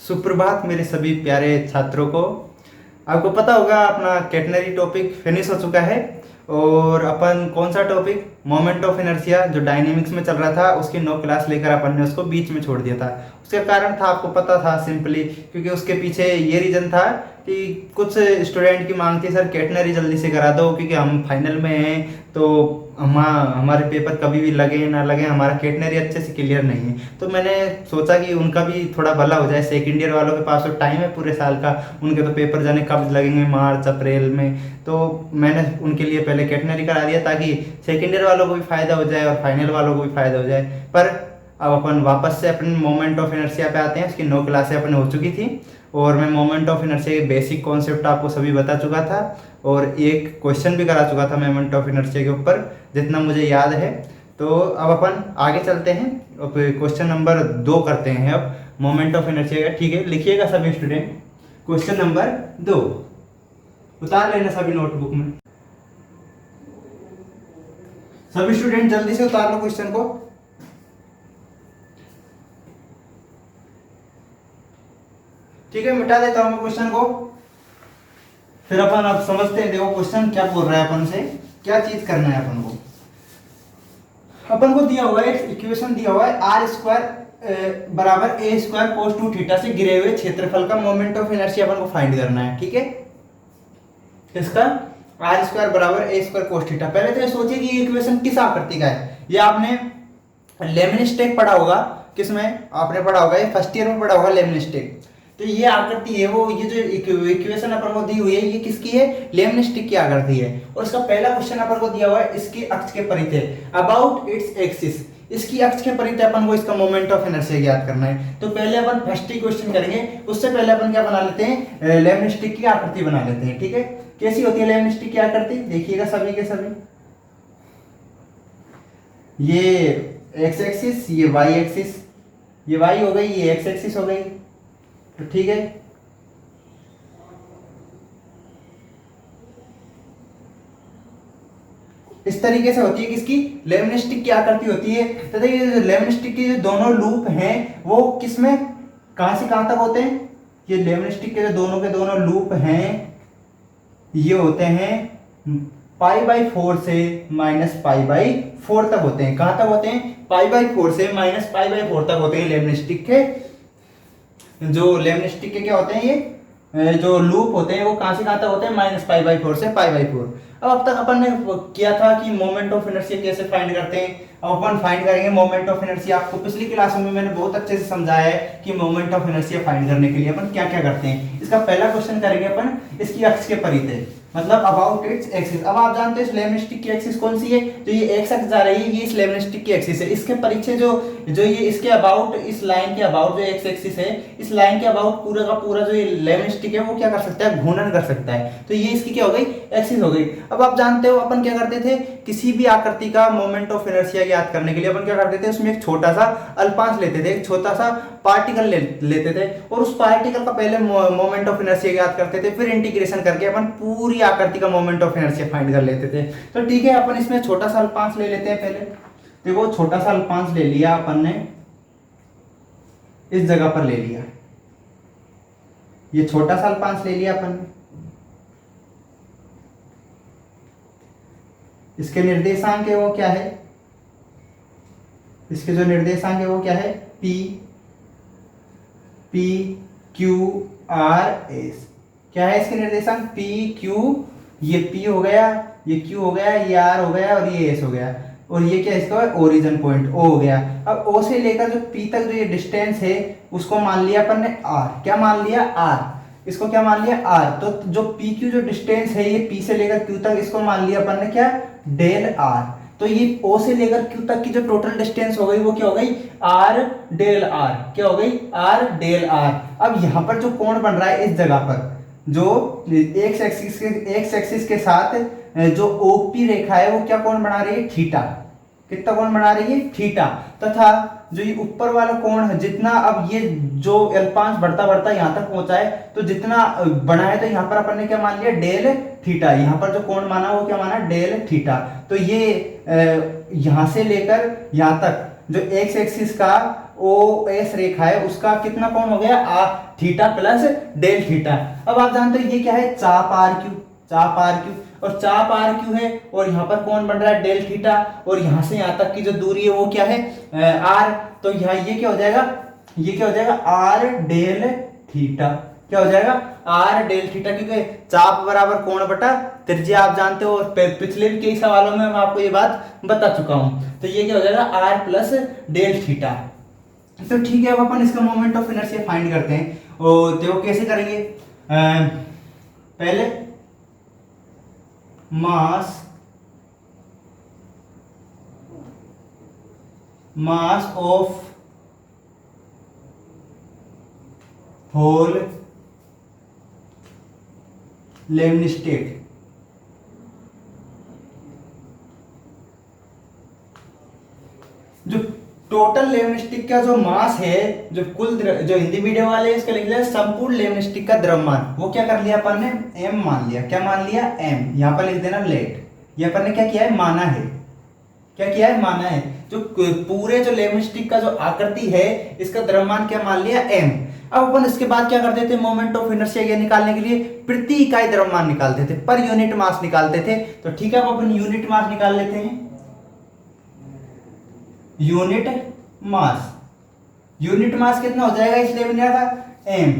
सुप्रभात मेरे सभी प्यारे छात्रों को। आपको पता होगा अपना कैटनरी टॉपिक फिनिश हो चुका है और अपन कौन सा टॉपिक मोमेंट ऑफ इनर्शिया जो डायनेमिक्स में चल रहा था उसकी 9 क्लास लेकर अपन ने उसको बीच में छोड़ दिया था। उसका कारण था आपको पता था सिंपली क्योंकि उसके पीछे ये रीज़न था कि कुछ स्टूडेंट की मांग थी सर कैटनरी जल्दी से करा दो क्योंकि हम फाइनल में हैं तो हमारे पेपर कभी भी लगे ना लगे हमारा कैटनरी अच्छे से क्लियर नहीं है। तो मैंने सोचा कि उनका भी थोड़ा भला हो जाए। सेकेंड ईयर वालों के पास तो टाइम है पूरे साल का, उनके तो पेपर जाने कब लगेंगे, मार्च अप्रैल में। तो मैंने उनके लिए पहले कैटनरी करा दिया ताकि सेकेंड ईयर वालों को भी फायदा हो जाए और फाइनल वालों को भी फायदा हो जाए। पर अब अपन वापस से अपने मोमेंट ऑफ इनर्शिया पे आते हैं। उसकी 9 क्लासें अपन हो चुकी थी और मैं मोमेंट ऑफ इनर्शिया के बेसिक कॉन्सेप्ट आपको सभी बता चुका था और एक क्वेश्चन भी करा चुका था मोमेंट ऑफ इनर्शिया के ऊपर जितना मुझे याद है। तो अब अपन आगे चलते हैं, क्वेश्चन नंबर 2 करते हैं अब मोमेंट ऑफ इनर्शिया का। ठीक है, लिखिएगा सभी स्टूडेंट क्वेश्चन नंबर 2 उतार लेना सभी नोटबुक में। सभी स्टूडेंट जल्दी से उतार लो क्वेश्चन को। ठीक है, मिटा देता हूं मैं क्वेश्चन को। फिर अपन अब समझते हैं। देखो क्वेश्चन क्या बोल रहा है, अपन से क्या चीज करना है अपन को। अपन को दिया हुआ है एक इक्वेशन दिया हुआ है आर स्क्वायर बराबर ए स्क्वायर कोस 2 थीटा से गिरे हुए क्षेत्रफल का मोमेंट ऑफ इनर्शिया अपन को फाइंड करना है। ठीक है, इसका आर स्क्वायर बराबर ए स्क्वायर कोस थीटा। पहले तो ये सोचिए कि ये इक्वेशन किस आकृति का है। ये आपने लेमनिस्टेक पढ़ा होगा, किसमें आपने पढ़ा होगा, ये फर्स्ट ईयर में पढ़ा होगा लेमनिस्टेक। तो ये आकृति है वो, ये जो इक्वेशन अपन को दी हुई है ये किसकी है, लेमनिस्टिक की आकृति है। और इसका पहला क्वेश्चन अपन को दिया हुआ है इसकी अक्ष के परिधि अबाउट इट्स एक्सिस, इसकी अक्ष के परिधि अपन को इसका मोमेंट ऑफ इनर्शिया ज्ञात करना है। तो पहले अपन फर्स्ट क्वेश्चन करेंगे, उससे पहले अपन क्या बना लेते हैं, लेमनिस्टिक की आकृति बना लेते हैं। ठीक है, कैसी होती है लेमनिस्टिक की आकृति, देखिएगा सभी के सभी। ये एक्स एक्सिस, ये वाई एक्सिस, ये वाई हो गई, ये एक्स एक्सिस हो गई। तो ठीक है, इस तरीके से होती है किसकी, लेमनिस्टिक की आकृति होती है। तथा ये लेमनिस्टिक के जो दोनों लूप हैं वो किसमें कहां से कहां तक होते हैं, ये लेमनिस्टिक के जो दोनों लूप हैं ये होते हैं π/4 से -π/4 तक होते हैं। कहां तक होते हैं, π/4 से -π/4 तक होते हैं लेमनिस्टिक के। जो लेमनिस्टिक के क्या होते हैं, ये जो लूप होते हैं वो कहां से कहां तक होते हैं, -π/4 से π/4। अब तक अपन ने किया था कि मोमेंट ऑफ इनर्शिया कैसे फाइंड करते हैं। अब अपन फाइंड करेंगे मोमेंट ऑफ इनर्शिया। आपको पिछली क्लास में मैंने बहुत अच्छे से समझाया है कि मोमेंट ऑफ इनर्शिया फाइंड करने के लिए अपन क्या क्या करते हैं। इसका पहला क्वेश्चन करेंगे अपन इसकी अक्ष के परिधि, मतलब अबाउट इट्स एक्सिस। अब आप जानते हैं इस लेमनिस्टिक की एक्सिस कौन सी है, जो ये एक्स अक्ष जा रही है ये इस लेमनिस्टिक की एक्सिस है। इसके पीछे जो ये इसके अबाउट, इस लाइन के अबाउट जो एक्स एक्सिस है, इस लाइन के अबाउट पूरा का पूरा जो ये लेमनिस्टिक है वो क्या कर सकता है, घूर्णन कर सकता है। तो ये इसकी क्या हो गई, एक्सिस हो गई। अब आप जानते हो अपन क्या करते थे, किसी भी आकृति का मोमेंट ऑफ इनर्शिया ज्ञात करने के लिए अपन क्या करते थे, उसमें एक छोटा सा अल्पांश लेते थे, एक छोटा सा पार्टिकल लेते थे और उस पार्टिकल का पहले मोमेंट ऑफ इनर्शिया ज्ञात करते थे, फिर इंटीग्रेशन करके अपन पूरी आकृति का मोमेंट ऑफ इनर्शिया फाइंड कर लेते थे। तो ठीक है, अपन इसमें छोटा सा अल्पांश ले लेते हैं। पहले देखो छोटा सा अल्पांश ले लिया अपन ने, इस जगह पर ले लिया, ये छोटा सा अल्पांश ले लिया अपन ने। इसके निर्देशांक है वो क्या है, इसके जो निर्देशांक है वो क्या है, P Q R S। क्या है इसके निर्देशांक, P Q, ये P हो गया, ये Q हो गया, ये R हो गया और ये S हो गया। और ये क्या इसका ओरिजिन पॉइंट O हो गया। अब O से लेकर जो P तक जो ये डिस्टेंस है उसको मान लिया अपन ने R। क्या मान लिया, R। इसको क्या मान लिया, R। तो जो PQ जो डिस्टेंस है ये P से लेकर Q तक, इसको मान लिया अपन ने क्या, डेल R। तो ये O से लेकर Q तक की जो टोटल डिस्टेंस हो गई वो क्या हो गई, R डेल R। क्या हो गई, R डेल R। अब यहाँ पर जो कोण बन रहा है इस जगह पर, जो एक्स एक्सिस के साथ जो OP रेखा है वो क्या कोण बना रही है, थीटा। कितना कोण बना रही है, थीटा। तथा जो ये ऊपर वाला कोण है, जितना अब ये जो अल्पांश बढ़ता बढ़ता यहाँ तक पहुंचा है तो जितना बना है, तो यहाँ पर अपन ने क्या मान लिया, डेल थीटा। यहाँ पर जो कोण माना वो क्या माना, डेल थीटा। तो ये यहाँ से लेकर यहाँ तक जो एक्स एक्सिस का ओ एस रेखा है उसका कितना कोण हो गया थीटा प्लस डेल थीटा। अब आप जानते हो ये क्या है, चाप आर क्यू, चाप आर क्यू, और चाप आर क्यू है और यहाँ पर कौन बन रहा है डेल थीटा, और यहाँ से यहाँ तक की जो दूरी है वो क्या है आर। तो यहाँ ये क्या हो जाएगा, ये क्या हो जाएगा आर डेल थीटा, क्या हो जाएगा आर डेल थीटा, क्योंकि चाप बराबर कोण बटा त्रिज्या आप जानते हो, पिछले भी कई सवालों में मैं आपको ये बात बता चुका हूं। तो ये क्या हो जाएगा आर प्लस डेल थीटा। तो ठीक है, अब अपन इसका मोमेंट ऑफ इनर्शिया फाइंड करते हैं। और देखो कैसे करेंगे, पहले मास ऑफ होल लेमनिस्टिक, जो टोटल लेमनिस्टिक का जो मास है, जो कुल जो हिंदी मीडियम वाले इसका लिख लिया संपूर्ण लेमनिस्टिक का द्रव्यमान, वो क्या कर लिया अपन ने m मान लिया। क्या मान लिया m, यहां पर लिख देना लेट। ये अपन ने क्या किया है माना है, क्या किया है माना है। जो पूरे जो लेमनिस्टिक का जो आकृति है इसका द्रव्यमान क्या मान लिया m। अब अपन इसके बाद क्या करते थे, मोमेंट ऑफ इनर्शिया निकालने के लिए प्रति इकाई द्रव्यमान निकालते थे, पर यूनिट मास निकालते थे। तो ठीक है, अब अपन यूनिट मास निकाल लेते हैं। यूनिट मास कितना हो जाएगा इस लेमनिया का m,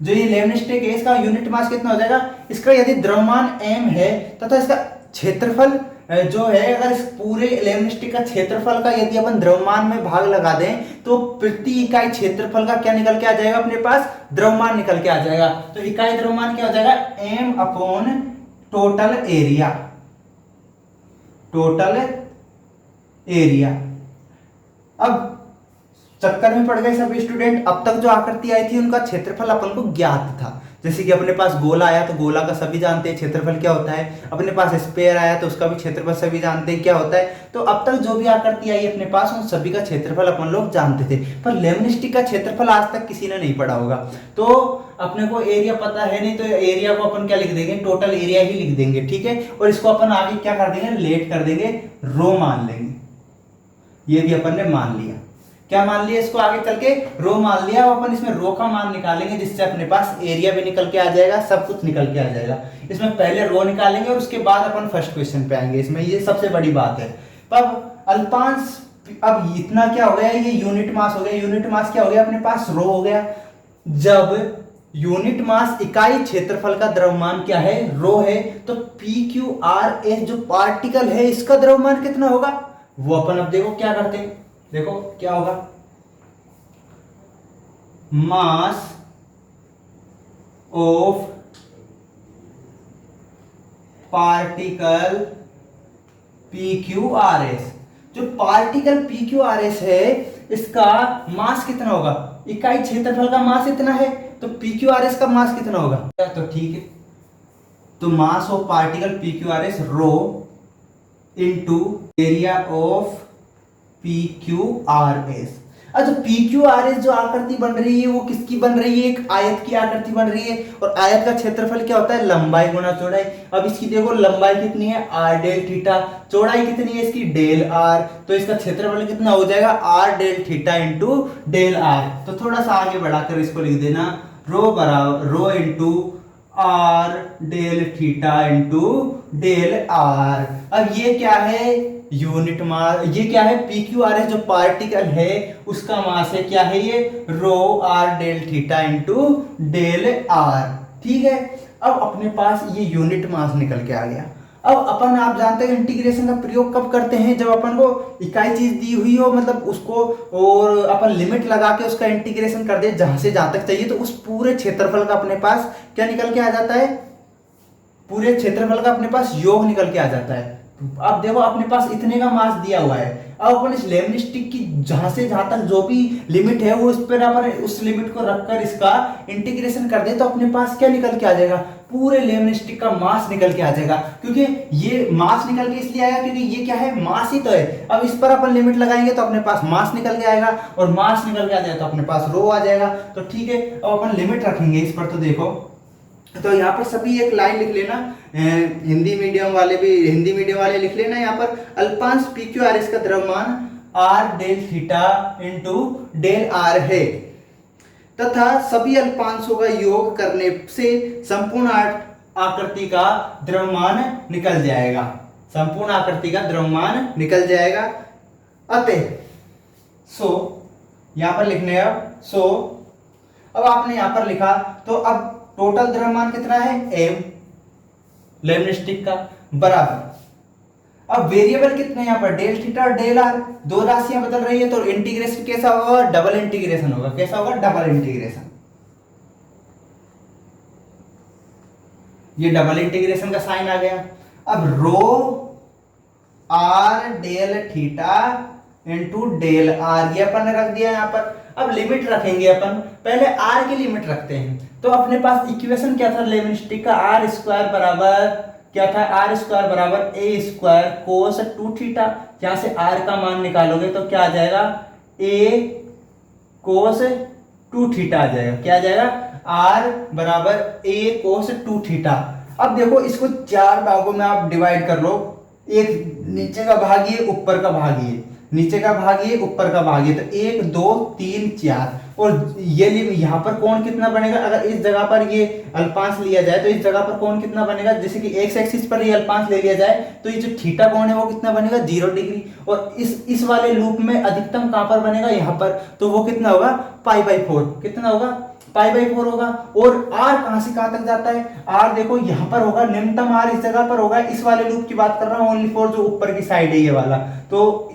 जो ये लेमनिस्टिक है इसका यूनिट मास कितना हो जाएगा, इसका यदि द्रव्यमान m है तथा इसका क्षेत्रफल जो है, अगर इस पूरे लेमनिस्टिक का क्षेत्रफल का यदि अपन द्रव्यमान में भाग लगा दें तो प्रति इकाई क्षेत्रफल का क्या निकल के आ जाएगा, अपने पास द्रव्यमान निकल के आ जाएगा। तो इकाई द्रव्यमान क्या हो जाएगा m upon total area, total area. अब चक्कर में पड़ गए सभी स्टूडेंट, अब तक जो आकृति आई थी उनका क्षेत्रफल अपन को ज्ञात था। जैसे कि अपने पास गोला आया तो गोला का सभी जानते हैं क्षेत्रफल क्या होता है, अपने पास स्फीयर आया तो उसका भी क्षेत्रफल सभी जानते हैं क्या होता है। तो अब तक जो भी आकृति आई अपने पास उन सभी का क्षेत्रफल अपन लोग जानते थे, पर लेमनिस्टिक का क्षेत्रफल आज तक किसी ने नहीं पढ़ा होगा। तो अपने को एरिया पता है नहीं, तो एरिया को अपन क्या लिख देंगे, टोटल एरिया ही लिख देंगे, ठीक है। और इसको अपन आगे क्या कर देंगे, लेट कर देंगे, रो मान लेंगे। ये भी अपन ने मान लिया, क्या मान लिया, इसको आगे चल के रो मान लिया। अब अपन इसमें रो का मान निकालेंगे, जिससे अपने पास एरिया भी निकल के आ जाएगा, सब कुछ निकल के आ जाएगा। इसमें पहले रो निकालेंगे और उसके बाद अपन फर्स्ट क्वेश्चन पे आएंगे। इसमें ये सबसे बड़ी बात है। अब अल्पांश, अब इतना क्या हो गया, ये यूनिट मास हो गया। यूनिट मास क्या हो गया, अपने पास रो हो गया। जब यूनिट मास इकाई क्षेत्रफल का द्रव्यमान क्या है, रो है, तो PQRS जो पार्टिकल है इसका द्रव्यमान कितना होगा, वो अपन अब देखो क्या करते हैं। देखो क्या होगा, मास ऑफ पार्टिकल PQRS, जो पार्टिकल PQRS है इसका मास कितना होगा, इकाई क्षेत्रफल का मास इतना है, तो PQRS का मास कितना होगा। तो ठीक है, तो mass of particle PQRS rho into area of PQRS। अच्छा, PQRS जो आकृति बन रही है वो किसकी बन रही है, एक आयत की आकृति बन रही है, और आयत का क्षेत्रफल क्या होता है, लंबाई गुना चौड़ाई। अब इसकी देखो लंबाई कितनी है, r डेल थीटा, चौड़ाई कितनी है इसकी डेल r, तो इसका क्षेत्रफल कितना हो जाएगा, r del theta into del r। तो थोड़ा सा आगे बढ़ाकर इसको लिख देना, रो बराबर rho into r del theta into del r। अब ये क्या है, यूनिट मास, ये क्या है, PQRS जो पार्टिकल है उसका मास है, क्या है ये, rho r del theta into del r, ठीक है। अब अपने पास ये यूनिट मास निकल के आ गया। अब अपन आप जानते हैं इंटीग्रेशन का प्रयोग कब करते हैं, जब अपन को इकाई चीज दी हुई हो, मतलब उसको, और अपन लिमिट लगा के उसका इंटीग्रेशन कर दे जहां से जहां तक चाहिए, तो उस पूरे क्षेत्रफल का अपने पास क्या निकल के आ जाता है, पूरे क्षेत्रफल का अपने पास योग निकल के आ जाता है। अब देखो अपने पास इतने का मास दिया हुआ है, अब अपन इस लेमनिस्टिक की जहां से जहां तक जो भी लिमिट है वो इस पर अपन उस लिमिट को रखकर इसका इंटीग्रेशन कर दे, तो अपने पास क्या निकल के आ जाएगा, पूरे लेमनिस्टिक का मास निकल के आ जाएगा। क्योंकि ये मास निकल के इसलिए आएगा क्योंकि ये क्या है, मास ही तो है। अब इस पर अपन लिमिट लगाएंगे तो अपने पास मास निकल के आएगा, और मास निकल के आ जाएगा तो अपने पास रो आ जाएगा। तो ठीक है, अब अपन लिमिट रखेंगे इस पर। तो देखो, तो यहाँ पर सभी एक लाइन लिख लेना, हिंदी मीडियम वाले लिख लेना। यहाँ पर अल्पांश PQRS का द्रव्यमान r del theta into del r है तथा सभी अल्पांशों का योग करने से संपूर्ण आकृति का द्रव्यमान निकल जाएगा। संपूर्ण आकृति का द्रव्यमान निकल जाएगा। अतः सो यहां पर लिखने अब आपने यहां पर लिखा तो अब टोटल द्रव्यमान कितना है m लेमनिस्टिक स्टिक का बराबर। अब वेरिएबल कितने यहां पर डेल थीटा और डेल आर, दो राशियां बदल रही है तो इंटीग्रेशन कैसा होगा, डबल इंटीग्रेशन होगा। कैसा होगा, डबल इंटीग्रेशन। ये डबल इंटीग्रेशन का साइन आ गया। अब rho r del theta into del r ये अपन ने रख दिया यहां पर। अब लिमिट रखेंगे अपन, पहले आर की लिमिट रखते हैं। तो अपने पास इक्वेशन क्या था लेमनिस्टिक का, आर स्क्वायर बराबर क्या था, आर स्क्वायर बराबर ए स्क्वायर कोस 2 थीटा। यहां से आर का मान निकालोगे तो क्या आ जाएगा, ए कोस 2 थीटा आ जाएगा। क्या आ जाएगा, आर बराबर ए कोस 2 थीटा। अब देखो इसको 4 भागों में आप डिवाइड कर लो, एक नीचे का भाग ये, ऊपर का भाग ये, नीचे का भाग ये, ऊपर का भाग ये, तो 1 2 3 4। और ये यहाँ पर कोण कितना बनेगा, अगर इस जगह पर ये अल्पांश लिया जाए तो इस जगह पर कोण कितना बनेगा, जैसे कि एक्स एक्सिस पर ये अल्पांश ले लिया जाए तो ये जो थीटा कोण है वो कितना बनेगा 0 डिग्री। और इस वाले लूप में अधिकतम कहां पर बनेगा, यहाँ पर, तो वो कितना होगा π/4। कितना होगा, π/4 होगा। और r कहां से कहां तक जाता है, r देखो यहां पर होगा, निम्नतम r इस जगह पर होगा। इस वाले लूप की बात कर रहा हूं, ओनली फॉर जो ऊपर की साइड है ये वाला। तो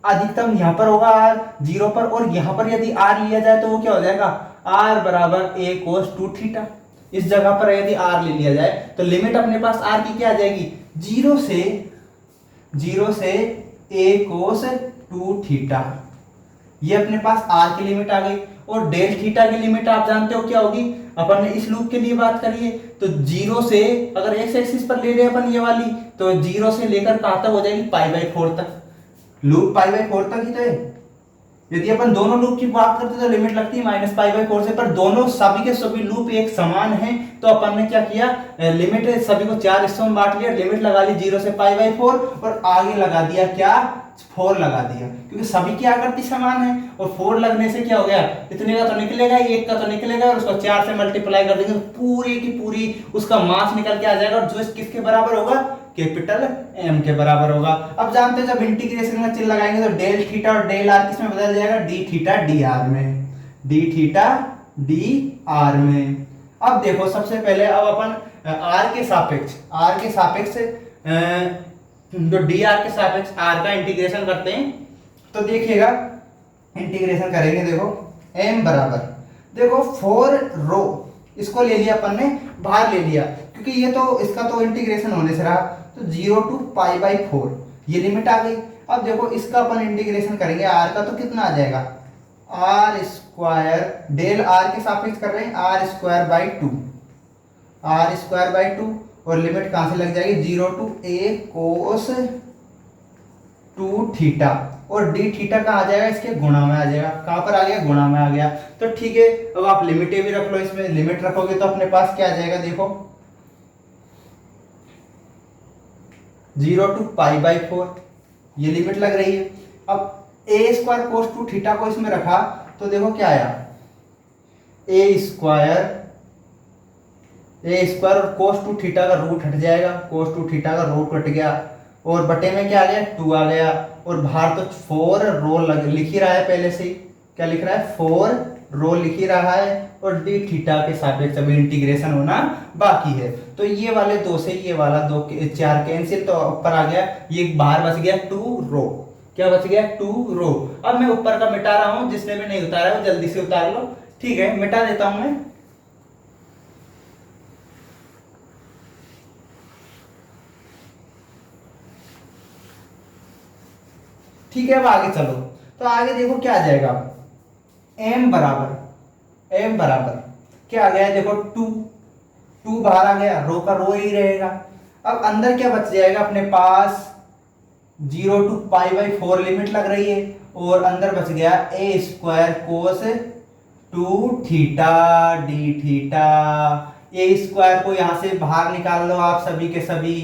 अधिकतम यहां पर होगा r 0 पर, और यहां पर यदि r लिया जाए तो वो क्या हो जाएगा, r बराबर a cos 2 थीटा। इस जगह पर यदि r ले लिया जाए तो लिमिट अपने पास r की क्या आ जाएगी, 0 से a cos 2 थीटा। ये अपने पास r की लिमिट आ गई। और डेल थीटा की लिमिट आप जानते हो क्या होगी, अपन ने इस लूप के लिए बात करी है। तो 0 से अगर एक्स एक्सिस पर ले रहे अपन ये वाली, तो 0 से लेकर कहां तक हो जाएगी, π/4 तक। लूप π/4 तक ही तो है। यदि अपन दोनों लूप की बात करते तो लिमिट लगती है -π/4 से, पर दोनों सभी के सभी लूप एक समान हैं तो अपन ने क्या किया, लिमिट सभी को 4 हिस्सों में बांट लिया, लिमिट लगा ली 0 से π/4 और आगे लगा दिया क्या, 4 लगा दिया, क्योंकि सभी की आकृति समान है। और 4 लगने से क्या हो गया, इतने का तो निकलेगा, एक का तो निकलेगा, और उसको 4 से मल्टीप्लाई कर देंगे, पूरी की पूरी उसका मास निकल के आ जाएगा, और जो किसके बराबर होगा, कैपिटल M के बराबर होगा। अब जानते हैं जब इंटीग्रेशन का चिन्ह लगाएंगे तो डेल थीटा और डेल आर किसमें बदल जाएगा, डी थीटा डी आर में, डी थीटा डी आर में। अब देखो सबसे पहले अब अपन आर के सापेक्ष जो डी आर के सापेक्ष आर का इंटीग्रेशन करते हैं। तो देखिएगा इंटीग्रेशन करेंगे, देखो m बराबर, देखो 4 रो इसको ले लिया अपन ने, बाहर ले लिया, क्योंकि ये तो इसका तो इंटीग्रेशन होने से रहा, तो 0 to π/4 ये लिमिट आ गई। अब देखो इसका अपन इंटीग्रेशन करेंगे r का, तो कितना आ जाएगा, r स्क्वायर, डेल r के सापेक्ष कर रहे हैं, r स्क्वायर बाई 2, और लिमिट कहां से लग जाएगी, 0 to a cos 2 थीटा, और डी थीटा कहां आ जाएगा, इसके गुणा में आ जाएगा। कहां पर आ गया, गुणा में आ गया। तो ठीक है, अब आप लिमिटें भी रख लो, इसमें लिमिट रखोगे तो अपने पास क्या आ जाएगा, देखो 0 to π/4 ये लिमिट लग रही है। अब a स्क्वायर कोस 2 थीटा को इसमें रखा तो देखो क्या आया, a स्क्वायर और कोस 2 थीटा का रूट हट जाएगा, कोस 2 थीटा का रूट हट गया, और बटे में क्या आ गया, 2 आ गया, और बाहर तो 4 रो लिख ही रहा है पहले से ही, क्या लिख रहा है, 4 रो लिख ही रहा है, और डी थीटा के सापेक्ष अभी इंटीग्रेशन होना बाकी है। तो ये वाले 2 से ये वाला 2 4 कैंसिल, तो ऊपर आ गया, ये बाहर बच गया 2 रो। क्या बच गया, 2 रो। अब मैं ऊपर का मिटा रहा हूं, जिसने भी नहीं उतारा वो जल्दी से उतार लो। ठीक है, मिटा देता हूं मैं। ठीक है, अब आगे चलो, तो आगे देखो क्या आ जाएगा, m बराबर क्या आ गया, देखो 2 बाहर आ गया, रो का रो ही रहेगा। अब अंदर क्या बच जाएगा अपने पास, 0 to π/4 लिमिट लग रही है, और अंदर बच गया a square cos 2 theta D theta. a square को यहां से बाहर निकाल लो आप सभी के सभी,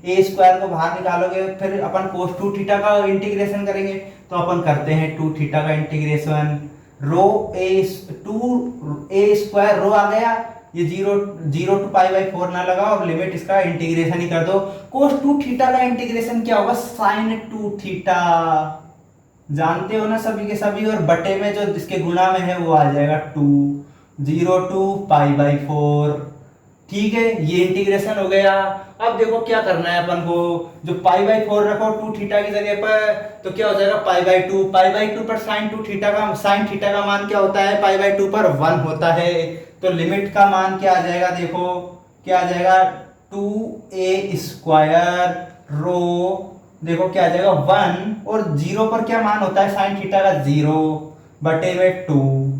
a स्क्वायर को बाहर निकालोगे, फिर अपन कोस 2 थीटा का इंटीग्रेशन करेंगे, तो अपन करते हैं 2 थीटा का इंटीग्रेशन, रो ए 2a² रो आ गया, ये 0 टू π/4 ना लगाओ, अब लिमिट इसका इंटीग्रेशन ही कर दो। cos 2 थीटा का इंटीग्रेशन क्या होगा, sin 2 थीटा, जानते हो ना सभी के सभी, और बटे में जो जिसके गुणा में है वो आ जाएगा 2, 0 टू π/4। ठीक है, ये इंटीग्रेशन हो गया। अब देखो क्या करना है अपन को, जो π/4 रखो 2 थीटा की जगह पर, तो क्या हो जाएगा π/2 पर sin थीटा का मान क्या होता है, π/2 पर 1 होता है। तो लिमिट का मान क्या आ जाएगा, देखो क्या आ जाएगा, 2a² रो, देखो क्या आ जाएगा 1, और 0 पर क्या मान होता है sin थीटा का, 0 बटे में 2,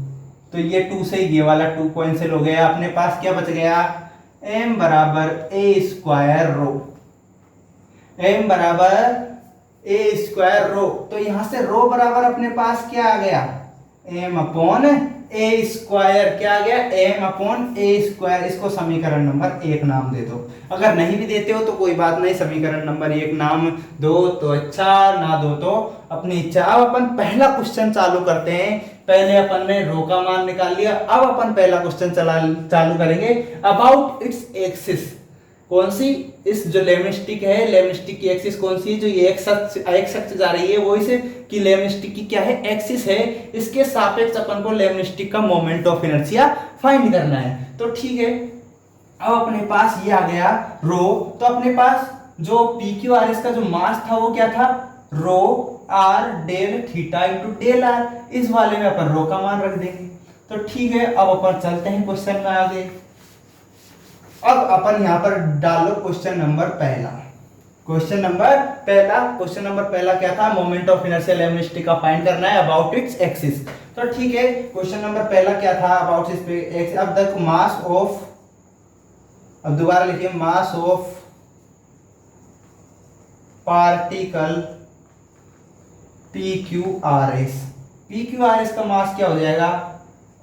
तो ये 2 से ये वाला 2 कैंसिल हो गया। अपने पास क्या बच गया, m बराबर a² रो, m बराबर a² रो। तो यहां से रो बराबर अपने पास क्या आ गया, m/a², क्या आ गया, m/a²। इसको समीकरण नंबर 1 नाम दे दो। अगर नहीं भी देते हो तो कोई बात नहीं, समीकरण नंबर 1 नाम दो तो अच्छा, ना दो तो अपनी इच्छा। अब अपन पहला क्वेश्चन चालू करते हैं। पहले अपन ने रो का मान निकाल लिया, अब अपन पहला क्वेश्चन चालू करेंगे अबाउट इट्स एक्सिस। कौन सी, इस जो लेमनिस्टिक है, लेमनिस्टिक की एक्सिस कौन सी है, जो ये एक्स अक्ष जा रही है वो इसे कि लेमनिस्टिक की क्या है, एक्सिस है। इसके सापेक्ष अपन को लेमनिस्टिक का मोमेंट ऑफ इनर्शिया फाइंड करना है। तो ठीक है, अब अपने पास ये आ गया रो, तो अपने पास जो PQRS का जो मास था वो क्या था, rho r del theta into del r. इस वाले में अपन रो का मान रख देंगे। तो ठीक है, अब अपन चलते हैं क्वेश्चन में आगे। अब अपन यहां पर डालो क्वेश्चन नंबर पहला। क्वेश्चन नंबर पहला क्या था, मोमेंट ऑफ इनर्शिया लेमनिस्टिक का फाइंड करना है अबाउट इट्स एक्सिस। तो ठीक है, क्वेश्चन नंबर पहला क्या था, अबाउट इट्स एक्सिस। अब तक मास ऑफ, अब दोबारा लिखिए, मास ऑफ पार्टिकल PQRS का मास क्या हो जाएगा,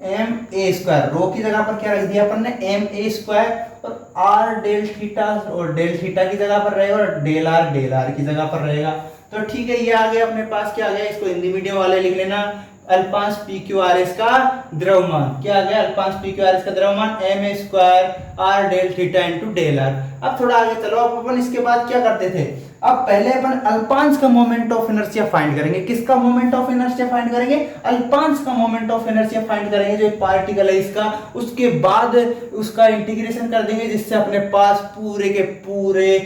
ma²। रो की जगह पर क्या रख दिया अपन ने, ma², और आर डेल थीटा, और डेल थीटा की जगह पर रहेगा, और डेल आर की जगह पर रहेगा। तो ठीक है, ये आ गया अपने पास, क्या आ गया, इसको हिंदी मीडियम वाले लिख लेना, अल्पांश PQRS का द्रव्यमान। क्या आ गया, अल्पांश PQRS का द्रव्यमान ma² r del theta into del r. अब थोड़ा आगे चलो, अब अपन इसके बाद क्या करते थे, अब पहले अपन अल्पांश का मोमेंट ऑफ इनर्शिया फाइंड करेंगे। किसका मोमेंट ऑफ इनर्शिया फाइंड करेंगे, अल्पांश का मोमेंट ऑफ इनर्शिया फाइंड करेंगे, जो पार्टिकल है इसका। उसके बाद उसका इंटीग्रेशन कर देंगे, जिससे अपने पास पूरे के पूरे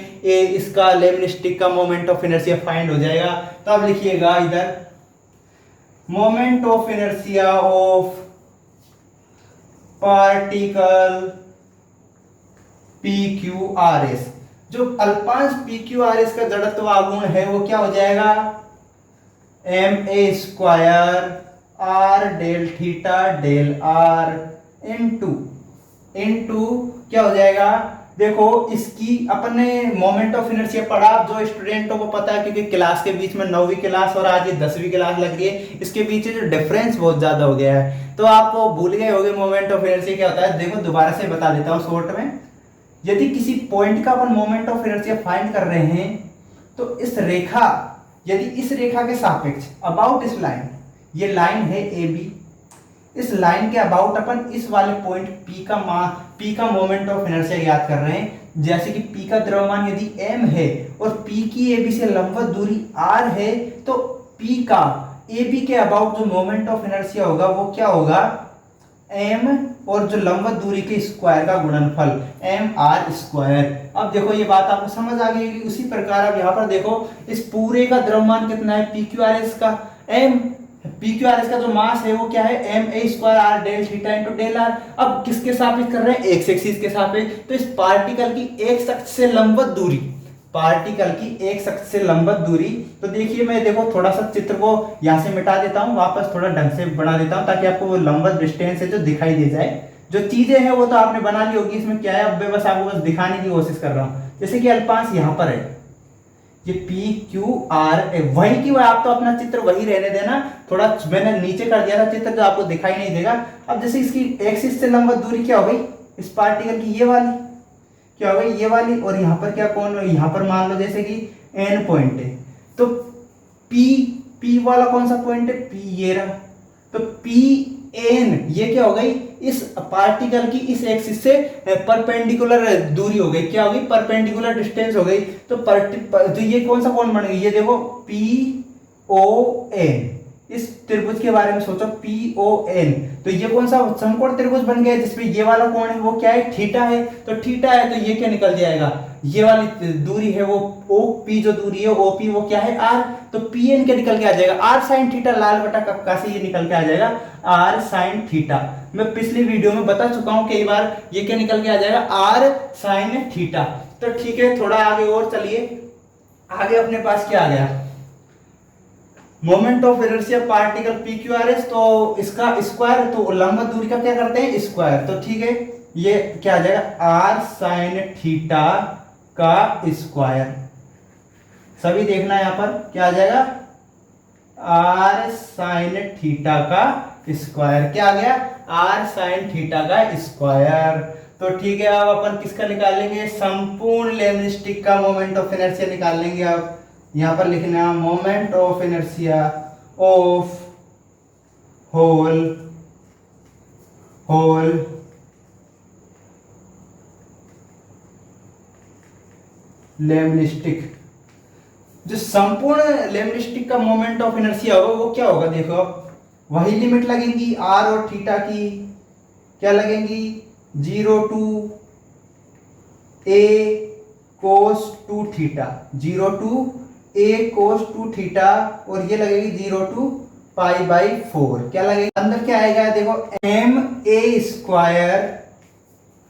इसका लेमनिस्टिक का मोमेंट ऑफ इनर्शिया फाइंड हो जाएगा। तो अब लिखिएगा इधर, moment of inertia of particle PQRS। जो अल्पांश PQRS का जड़त्व आघूर्ण है वो क्या हो जाएगा, ma² r del theta del r into क्या हो जाएगा, देखो इसकी अपने मोमेंट ऑफ इनर्शिया पढ़ा, जो स्टूडेंटों को पता है, क्योंकि क्लास के बीच में 9वीं क्लास और आज ये 10वीं क्लास लग रही है, इसके बीच जो डिफरेंस बहुत ज्यादा हो गया है, तो आप भूल गए होंगे मोमेंट ऑफ इनर्शिया क्या होता है। देखो दोबारा से बता देता हूँ शॉर्ट में। यदि किसी पॉइंट का अपन मोमेंट ऑफ इनर्शिया फाइंड कर रहे हैं, तो इस रेखा, यदि इस रेखा के सापेक्ष अबाउट इस लाइन, ये लाइन है AB, इस लाइन के अबाउट अपन इस वाले पॉइंट P का मोमेंट ऑफ इनर्शिया याद कर रहे हैं। जैसे कि P का द्रव्यमान यदि m है और P की AB से लंबवत दूरी r है, तो P का AB के अबाउट जो मोमेंट ऑफ इनर्शिया होगा वो क्या होगा, m और जो लंबवत दूरी के स्क्वायर का गुणनफल mr²। अब देखो ये बात आपको समझ आ गई। उसी प्रकार अब यहाँ पर देखो, इस पूरे का द्रव्यमान कितना है PQRS का, PQRS का जो मास है वो क्या है, ma² r del theta into del r. अब किसके सापेक्ष कर रहे हैं, एक्स एक्सिस के सापेक्ष। तो इस पार्टिकल की एक्स अक्ष से लंबवत दूरी, तो देखिए मैं देखो थोड़ा सा चित्र को यहाँ से मिटा देता हूँ, वापस थोड़ा ढंग से बना देता हूँ, ताकि आपको वो लंबवत डिस्टेंस है जो दिखाई दे जाए। जो चीजें हैं वो तो आपने बना ली होगी, इसमें क्या है, अब मैं बस आपको बस दिखाने की कोशिश कर रहा हूँ। जैसे कि अल्पांश यहाँ पर है, ये PQR वही की वही, आप तो अपना चित्र वही रहने देना, थोड़ा मैंने नीचे कर दिया था चित्र जो आपको दिखाई नहीं देगा। अब जैसे इसकी एक्सिस से लंबवत दूरी क्या हो गई, इस पार्टिकल की ये वाली क्या हो गई, ये वाली, और यहाँ पर क्या, कौन, यहाँ पर मान लो जैसे कि N पॉइंट है, तो P पी वाला कौन सा पॉइंट है, पी ये रहा, तो पी एन ये क्या हो गई, इस पार्टिकल की इस एक्सिस से परपेंडिकुलर दूरी हो गई, क्या हो गई, परपेंडिकुलर डिस्टेंस हो गई। तो ये कौन सा कोण बन गई, ये देखो पी ओ एन, इस त्रिभुज के बारे में सोचो, पी ओ एन, तो ये कौन सा समकोण त्रिभुज बन गया जिसमें ये वाला कोण है वो क्या है, थीटा है, तो थीटा है तो ये क्या निकल जाएगा, ये वाली दूरी है वो ओ पी, जो दूरी है ओ पी वो क्या है आर, तो पी एन क्या निकल के आ जाएगा, आर साइन थीटा, लाल बटा कक्का से ये निकल के आ जाएगा आर साइन थीटा। मैं पिछली वीडियो में बता चुका हूं कई बार, ये क्या निकल के आ जाएगा आर साइन थीटा। तो ठीक है, थोड़ा आगे और चलिए, आगे अपने पास क्या आ गया, moment of inertia particle P Q R S, तो इसका स्क्वायर, तो लंबवत दूरी का क्या करते हैं स्क्वायर, तो ठीक है ये क्या आ जाएगा आर साइन थीटा का स्क्वायर, सभी देखना यहां पर क्या आ जाएगा आर साइन थीटा का स्क्वायर, क्या आ गया आर साइन थीटा का स्क्वायर। तो ठीक है, अब अपन किसका निकालेंगे, संपूर्ण लेमनिस्टिक का मोमेंट ऑफ इनर्शिया निकाल लेंगे। अब यहां पर लिखना moment of inertia of whole lemniscate, जो संपूर्ण लेमनिस्टिक का मोमेंट ऑफ इनर्शिया होगा वो क्या होगा, देखो वही लिमिट लगेंगी आर और थीटा की, क्या लगेंगी 0 to a cos 2 theta, 0 to a cos 2 theta, और ये लगेगी 0 टू पाई बाई 4, क्या लगेगा अंदर क्या आएगा, देखो एम ए स्क्वायर,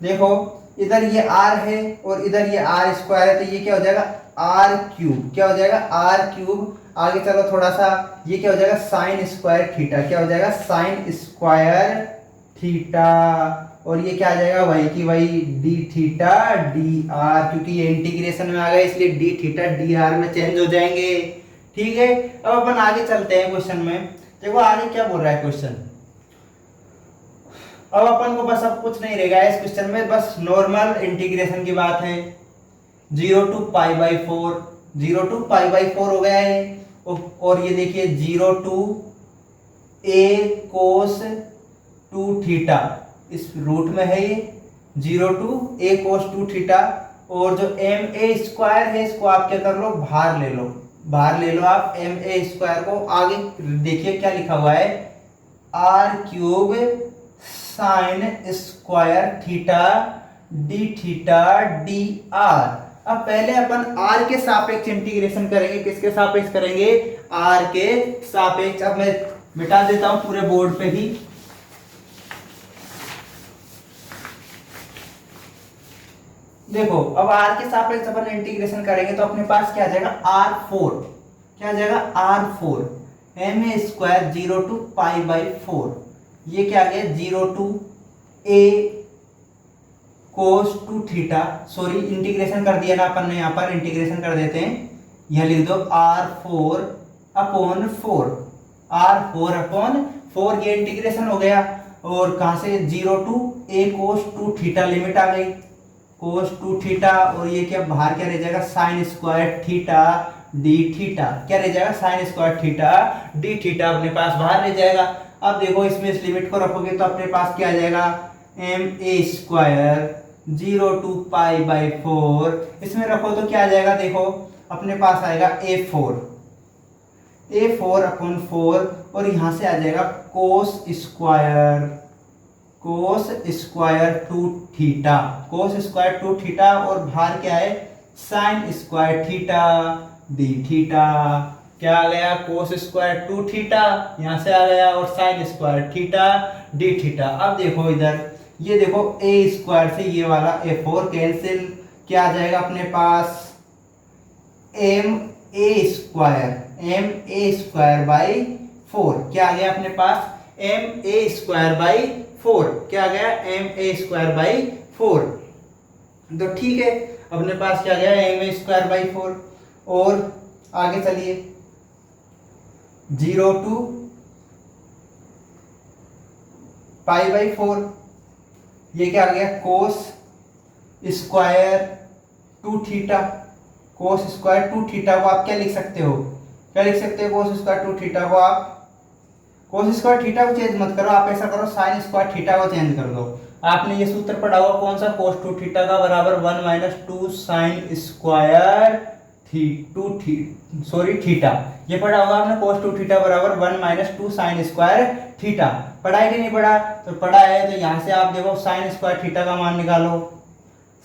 देखो इधर ये आर है और इधर ये आर स्क्वायर है, तो ये क्या हो जाएगा आर क्यूब, क्या हो जाएगा आर क्यूब। आगे चलो थोड़ा सा, ये क्या हो जाएगा साइन स्क्वायर थीटा, क्या हो जाएगा साइन स्क्वायर थीटा, और ये क्या आ जाएगा वही की वही डी थीटा डी आर, क्योंकि ये इंटीग्रेशन में आ गया इसलिए डी थीटा डी आर में चेंज हो जाएंगे। ठीक है, अब अपन आगे चलते हैं क्वेश्चन में, देखो आगे क्या बोल रहा है क्वेश्चन। अब अपन को बस अब कुछ नहीं रहेगा इस क्वेश्चन में, बस नॉर्मल इंटीग्रेशन की बात है। 0 to pi by 4, 0 to pi by 4 हो गया है, और ये देखिए 0 टू ए कोस 2 थीटा, इस रूट में है ये 0 टू ए कोस 2 थीटा, और जो एम ए स्क्वायर है इसको आप क्या कर लो बाहर ले लो, बाहर ले लो आप एम ए स्क्वायर को। आगे देखिए क्या लिखा हुआ है r cube sine square theta d r. अब पहले अपन r के सापेक्ष इंटीग्रेशन करेंगे, किसके सापेक्ष करेंगे r के सापेक्ष। अब मैं मिटा देता हूं पूरे बोर्ड पे ही, देखो अब r के सापेक्ष अपन इंटीग्रेशन करेंगे तो अपने पास क्या आ जाएगा r4, क्या आ जाएगा r4 m a square 0 to pi by 4, ये क्या आ गया 0 to a cos 2 theta, sorry integration कर दिया ना अपन ने, यहाँ पर इंटीग्रेशन कर देते हैं, यह लिख दो r4 अपॉन 4, r4 अपॉन 4, ये इंटीग्रेशन हो गया। और कहां से 0 to a cos 2 theta limit आ गई कोस 2 थीटा, और ये क्या बाहर क्या रह जाएगा sign square theta D theta, क्या रह जाएगा sign square theta D theta अपने पास बाहर रह जाएगा। अब देखो इसमें इस लिमिट को रखोगे तो अपने पास क्या आ जाएगा m a square 0 to pi by 4, इसमें रखो तो क्या आ जाएगा, देखो अपने पास आएगा a4 अपॉन 4, और यहां से आ जाएगा cos square 2 theta, cos square 2 theta, और बाहर क्या है sign square theta D theta, क्या आ गया कोस स्क्वायर 2 थीटा यहां से आ गया, और sign square theta D theta. अब देखो इधर ये देखो a स्क्वायर से ये वाला a4 कैंसिल, क्या आ जाएगा अपने पास एम ए स्क्वायर बाई 4, क्या आ गया अपने पास एम ए स्क्वायर बाई 4, क्या आ गया एम ए स्क्वायर बाई 4। तो ठीक है, अपने पास क्या गया एम ए स्क्वायर बाई 4, और आगे चलिए 0 टू पाई बाई 4, ये क्या आ गया cos square 2 theta, cos square 2 theta को आप क्या लिख सकते हो क्या लिख सकते हैं कोस स्क्वायर टू थीटा को आप, कोस स्क्वायर थीटा को चेंज मत करो, आप ऐसा करो साइन स्क्वायर थीटा को चेंज कर दो। आपने ये सूत्र पढ़ा हुआ कौन सा, कोस टू थीटा का बराबर 1 माइनस 2 साइन स्क्वायर थीटा, ये पढ़ा होगा आपने, कोस टू थीटा बराबर 1 माइनस 2 साइन स्क्वायर थीटा। पढ़ा है कि नहीं पढ़ा, तो पढ़ा है। तो यहाँ से आप देखो साइन स्क्वायर थीटा का मान निकालो,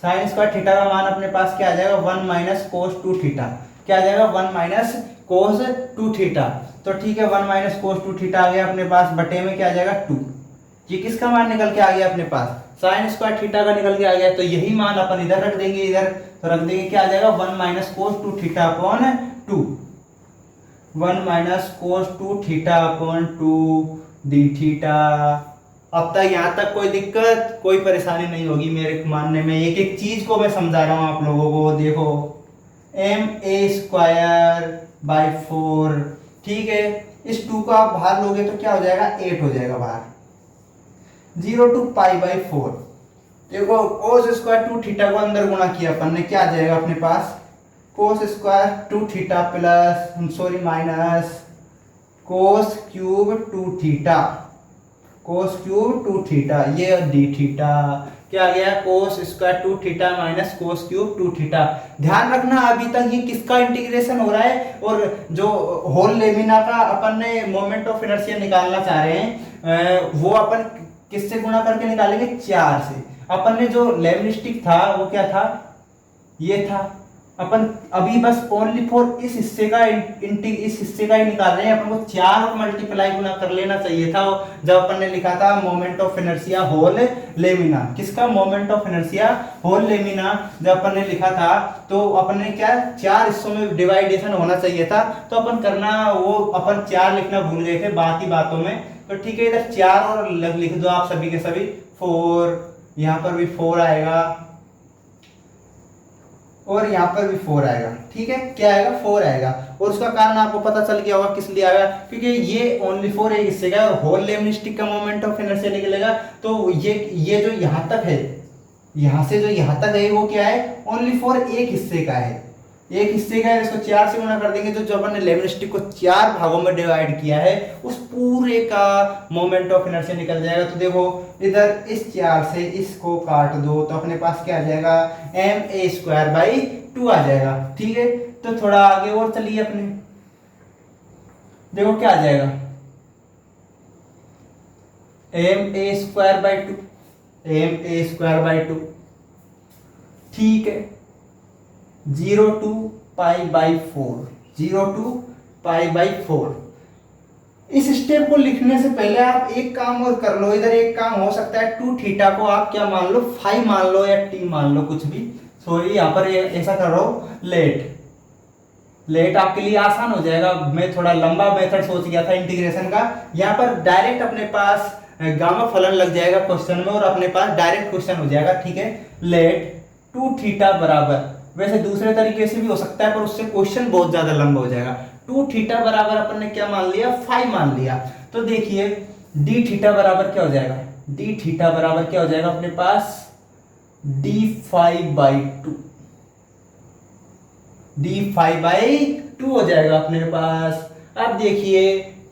साइन स्क्वायर थीटा का मान अपने पास क्या आ जाएगा 1 माइनस कोस टू थीटा, क्या आ जाएगा 1 माइनस कोस टू थीटा। तो ठीक है 1 माइनस कोस टू थीटा आ गया अपने पास, बटे में क्या आ जाएगा 2। ये किसका मान निकल के आ गया अपने पास, साइन स्क्वायर थीटा का निकल के आ गया। तो यही मान अपन इधर रख देंगे, इधर तो रख देंगे, क्या आ जाएगा 1 minus cos two theta upon 2, 1 minus cos two theta upon 2 d theta. अब तक यहाँ तक कोई दिक्कत कोई परेशानी नहीं होगी मेरे मानने में, एक एक चीज को मैं समझा रहा हूँ आप लोगों को। देखो एम ए स्क्वायर बाई 4, ठीक है, इस 2 को आप बाहर लोगे तो क्या हो जाएगा 8 हो जाएगा बाहर, 0 टू पाई बाई 4। देखो कोस स्क्वायर टू थीटा को अंदर गुणा किया अपन ने, क्या आ जाएगा अपने पास cos square two theta plus minus cos cube two theta, cos cube two theta, ये डी थीटा, क्या आ गया cos square two theta minus cos cube two theta. ध्यान रखना अभी तक ये किसका इंटीग्रेशन हो रहा है, और जो होल लेमिना का अपन ने मोमेंट ऑफ इनर्शिया निकालना चाह रहे हैं वो अपन किससे गुणा करके निकालेंगे 4 से। अपन ने जो लेमनिस्टिक था वो क्या था, ये था। अपन अभी बस ओनली फॉर इस हिस्से का इस हिस्से का ही निकाल रहे हैं, अपन को 4 और मल्टीप्लाई गुना कर लेना चाहिए था जब अपन ने लिखा था moment of inertia whole lamina. किसका moment of inertia whole lamina जब अपन ने लिखा था तो अपन ने क्या 4 हिस्सों में डिवाइडेशन होना चाहिए था, तो अपन करना वो अपन 4 लिखना भूल गए थे बात ही बातों में। तो ठीक है इधर 4 और लिख दो आप सभी के सभी 4, यहाँ पर भी 4 आएगा और यहाँ पर भी 4 आएगा, ठीक है क्या आएगा 4 आएगा। और उसका कारण आपको पता चल गया होगा किस लिए आएगा, क्योंकि ये ओनली फॉर एक हिस्से का और होल लेमनिस्टिक का मोमेंट ऑफ इनर्शिया निकलेगा। तो ये जो यहाँ तक है, यहाँ से जो यहाँ तक है वो क्या है ओनली फॉर एक हिस्से का है, एक हिस्से का है। इसको 4 से गुणा कर देंगे तो जो अपन ने लेमनिस्टिक को 4 भागों में डिवाइड किया है उस पूरे का मोमेंट ऑफ इनर्शिया निकल जाएगा। तो देखो इधर इस 4 से इसको काट दो तो अपने पास क्या आ जाएगा एम ए स्क्वायर बाई 2 आ जाएगा, ठीक है। तो थोड़ा आगे और चलिए अपने, देखो क्या आ जाएगा m a square by 2, m a square by 2, ठीक है 0 to pi by 4, 0 to pi by 4। इस स्टेप को लिखने से पहले आप एक काम और कर लो, इधर एक काम हो सकता है 2 थीटा को आप क्या मान लो 5 मान लो या t मान लो कुछ भी, सॉरी यहाँ पर ऐसा कर रहा हूं लेट आपके लिए आसान हो जाएगा। मैं थोड़ा लंबा मेथड सोच गया था इंटीग्रेशन का, यहाँ पर डायरेक्ट अपने पास गामा फलन लग जाएगा क्वेश्चन में और अपने पास डायरेक्ट क्वेश्चन हो जाएगा, ठीक है। लेट 2 थीटा बराबर, वैसे दूसरे तरीके से भी हो सकता है पर उससे क्वेश्चन बहुत ज्यादा लंबा हो जाएगा। 2 थीटा बराबर अपन ने क्या मान लिया 5 मान लिया। तो देखिए डी थीटा बराबर क्या हो जाएगा, डी थीटा बराबर क्या हो जाएगा अपने पास d5 बाई 2, d5 बाई 2 हो जाएगा अपने पास। अब देखिए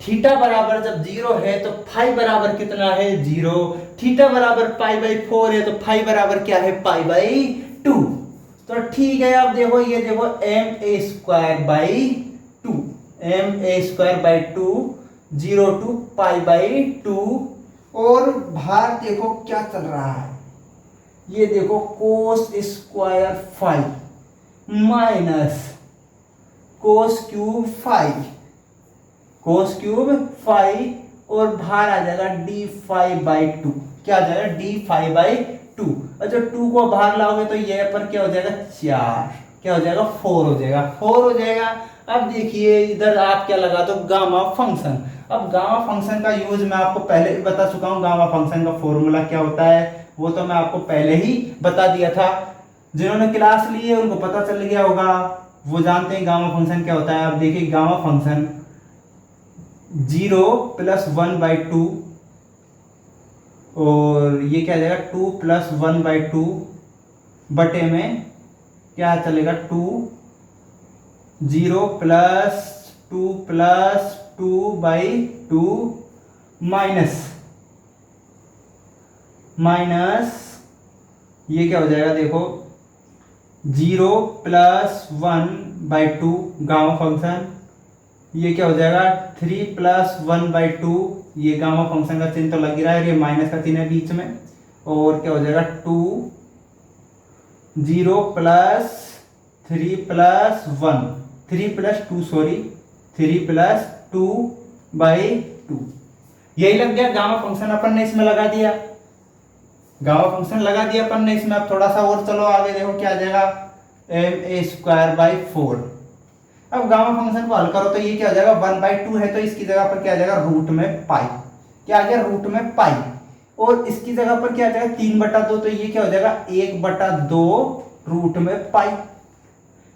थीटा बराबर जब 0 है तो फाई बराबर कितना है 0, थीटा बराबर पाई बाई 4 है तो फाई बराबर क्या है पाई बाई 2। तो ठीक है अब देखो ये देखो m a square by 2, m a square by 2, 0 to pi by 2। और बाहर देखो क्या चल रहा है, ये देखो cos square 5 minus cos cube 5, cos cube 5 और बाहर आ जाएगा d5 बाई 2, क्या आ जाएगा d5 बाई 2। और जब 2 को बाहर लाओगे तो ये पर क्या हो जाएगा 4, क्या हो जाएगा 4 हो जाएगा, 4 हो जाएगा। अब देखिए इधर आप क्या लगा दो गामा फंक्शन। अब गामा फंक्शन का यूज मैं आपको पहले ही बता चुका हूँ, गामा फंक्शन का फॉर्मूला क्या होता है वो तो मैं आपको पहले ही बता दिया था। जिन्होंने क्लास ली है उनको पता चल गया होगा, वो जानते हैं गामा फंक्शन क्या होता है। अब देखिए गामा फंक्शन 0 प्लस 1 बाई 2 और ये क्या जाएगा 2 प्लस 1 बाई 2 बटे में क्या चलेगा 2, 0 प्लस 2 प्लस 2/2 माइनस ये क्या हो जाएगा देखो 0 प्लस 1/2 गामा फंक्शन, ये क्या हो जाएगा 3 प्लस 1/2, ये गामा फंक्शन का चिन्ह तो लग ही रहा है, ये माइनस का चिन्ह है बीच में, और क्या हो जाएगा 2 0 plus 3 plus 1 3 plus 2 sorry 3 plus 2/2, यही लग गया गामा फंक्शन अपन ने इसमें लगा दिया, गामा फंक्शन लगा दिया अपन ने इसमें। अब थोड़ा सा और चलो आगे देखो क्या आ जाएगा ma²/4। अब गामा फंक्शन को हल करो तो ये क्या हो जाएगा 1/2 है तो इसकी जगह पर क्या आ जाएगा रूट में पाई, क्या आ गया रूट में पाई, और इसकी जगह पर क्या आ जाएगा 3/2 तो ये क्या हो जाएगा 1/2 रूट में पाई,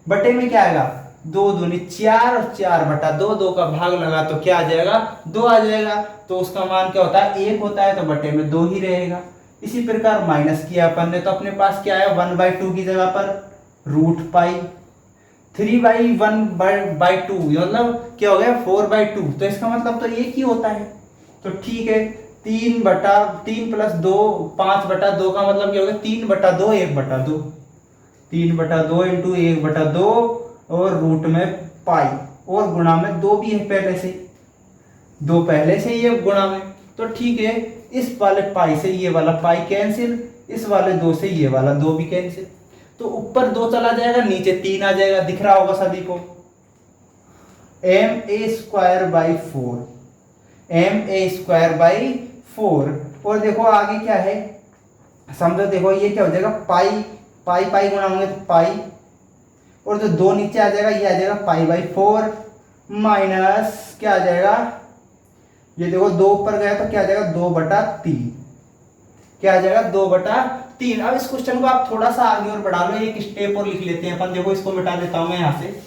बटे में क्या आएगा 2 दूनी 4 और 4/2, 2 का भाग लगा तो क्या आ जाएगा 2 आ जाएगा, तो उसका मान क्या होता है 1 होता है, तो बटे में 2 ही रहेगा। इसी प्रकार माइनस किया अपन ने तो अपने पास क्या आया 1/2 की जगह पर रूट पाई, 3/1/2 मतलब क्या हो गया 4/2, तो इसका मतलब तो एक ही होता है, तो ठीक है 3 प्लस 2 5/2 का मतलब क्या हो गया 3/2 1/2, 3/2 इंटू 1/2 और रूट में पाई, और गुणा में 2 भी है पहले से, 2 पहले से ये गुणा में, तो ठीक है इस वाले पाई से ये वाला पाई कैंसिल, इस वाले 2 से ये वाला 2 भी कैंसिल, तो ऊपर 2 चला जाएगा नीचे 3 आ जाएगा, दिख रहा होगा सभी को। ma²/4 और देखो आगे क्या है समझो, देखो ये क्या हो जाएगा पाई गुणा होंगे तो पाई, और जो 2 नीचे आ जाएगा ये आ जाएगा पाई/4 माइनस क्या आ जाएगा, ये देखो 2 ऊपर गया तो क्या आ जाएगा 2/3, क्या आ जाएगा 2/3। अब इस क्वेश्चन को आप थोड़ा सा आगे और बढ़ा लो, एक स्टेप और लिख लेते हैं अपन, देखो इसको मिटा देता हूं मैं यहाँ से।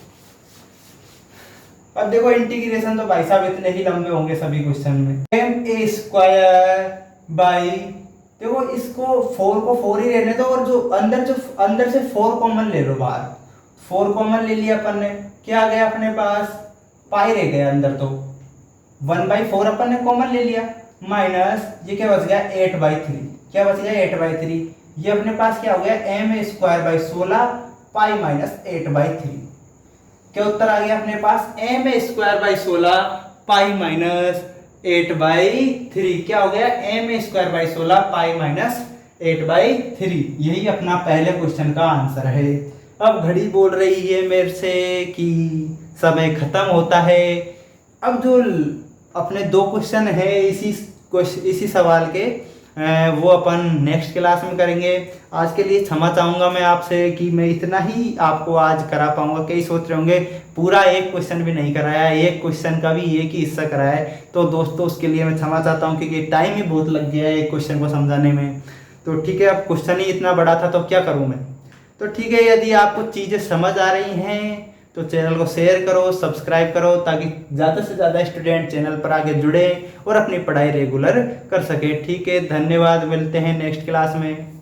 अब देखो इंटीग्रेशन तो भाई साहब इतने ही लंबे होंगे सभी क्वेश्चन में, ma² देखो इसको 4 को 4 ही रहने दो, और जो अंदर से 4 कॉमन ले लो बाहर, 4 कॉमन ले लिया अपन ने, क्या आ गया अपने पास पाई रह गया अंदर, तो 1/4 अपन ने कॉमन ले लिया, माइनस ये क्या बच गया 8/3, क्या बच गया 8/3, ये अपने पास क्या हो गया ma²/16 पाई माइनस 8/3, क्या उत्तर आ गया अपने पास ma²/16 पाई माइनस 8/3, क्या हो गया ma²/16 पाई माइनस 8/3, यही अपना पहले क्वेश्चन का आंसर है। अब घड़ी बोल रही है मेरे से कि समय खत्म होता है। अब जो अपने 2 क्वेश्चन है इसी सवाल के, वो अपन नेक्स्ट क्लास में करेंगे। आज के लिए क्षमा चाहूँगा मैं आपसे कि मैं इतना ही आपको आज करा पाऊँगा, कई सोच रहे होंगे पूरा एक क्वेश्चन भी नहीं कराया, एक क्वेश्चन का भी एक ही हिस्सा कराया है, तो दोस्तों उसके लिए मैं क्षमा चाहता हूँ क्योंकि टाइम ही बहुत लग गया है एक क्वेश्चन को समझाने में। तो ठीक है, अब क्वेश्चन ही इतना बड़ा था तो क्या करूँ मैं, तो ठीक है यदि आपको चीज़ें समझ आ रही हैं तो चैनल को शेयर करो, सब्सक्राइब करो, ताकि ज़्यादा से ज़्यादा स्टूडेंट चैनल पर आगे जुड़े और अपनी पढ़ाई रेगुलर कर सके। ठीक है, धन्यवाद, मिलते हैं नेक्स्ट क्लास में।